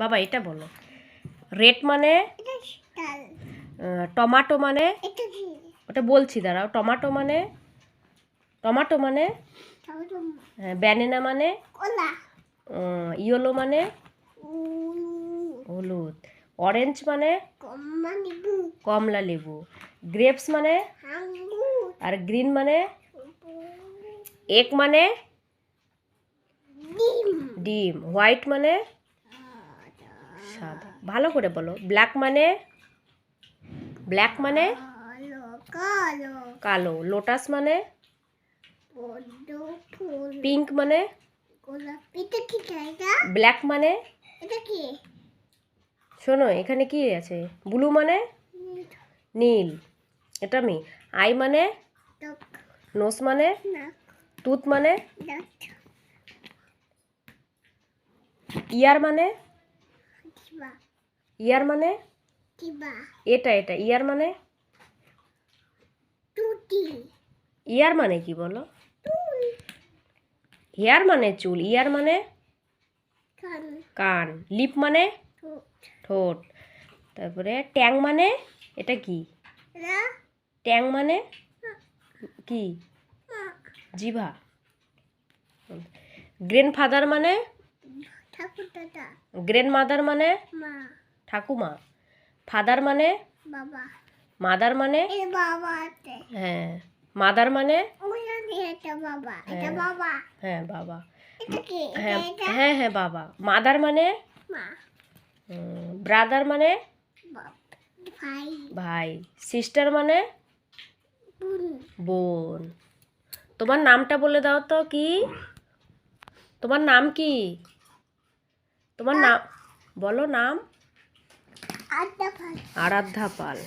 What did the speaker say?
বাবা এটা বলো। রেড মানে টমাটো মানে, ওটা বলছি দাঁড়াও। টমাটো মানে ব্যানানা মানে ইয়েলো মানে হলুদ। অরেঞ্জ মানে কমলা লেবু। গ্রেপস মানে আর গ্রিন মানে এগ মানে ডিম। হোয়াইট মানে সাদা। ভালো করে বলো। ব্ল্যাক মানে কালো। লোটাস মানে পিঙ্ক মানে ব্ল্যাক মানে শোনো এখানে কি আছে, ব্লু মানে নীল, এটা আমি। আই মানে নোস মানে টুথ মানে ইয়ার মানে এটা ইয়ার মানে ইয়ার মানে কি বলো? হেয়ার মানে চুল, ইয়ার মানে কান, লিপ মানে ঠোঁট। তারপরে ট্যাং মানে এটা কি? ট্যাং মানে কি? জিভা। গ্র্যান্ডফাদার মানে গ্র্যান্ডমাদার মানে ঠাকুমা। ফাদার মানে মাদার মানে হ্যাঁ, মাদার মানে হ্যাঁ বাবা। হ্যাঁ হ্যাঁ বাবা। মাদার মানে ব্রাদার মানে ভাই। সিস্টার মানে বোন। তোমার নামটা বলে দাও তো, কি তোমার নাম? কি তোমার নাম বলো? নাম আরাধ্যা পাল।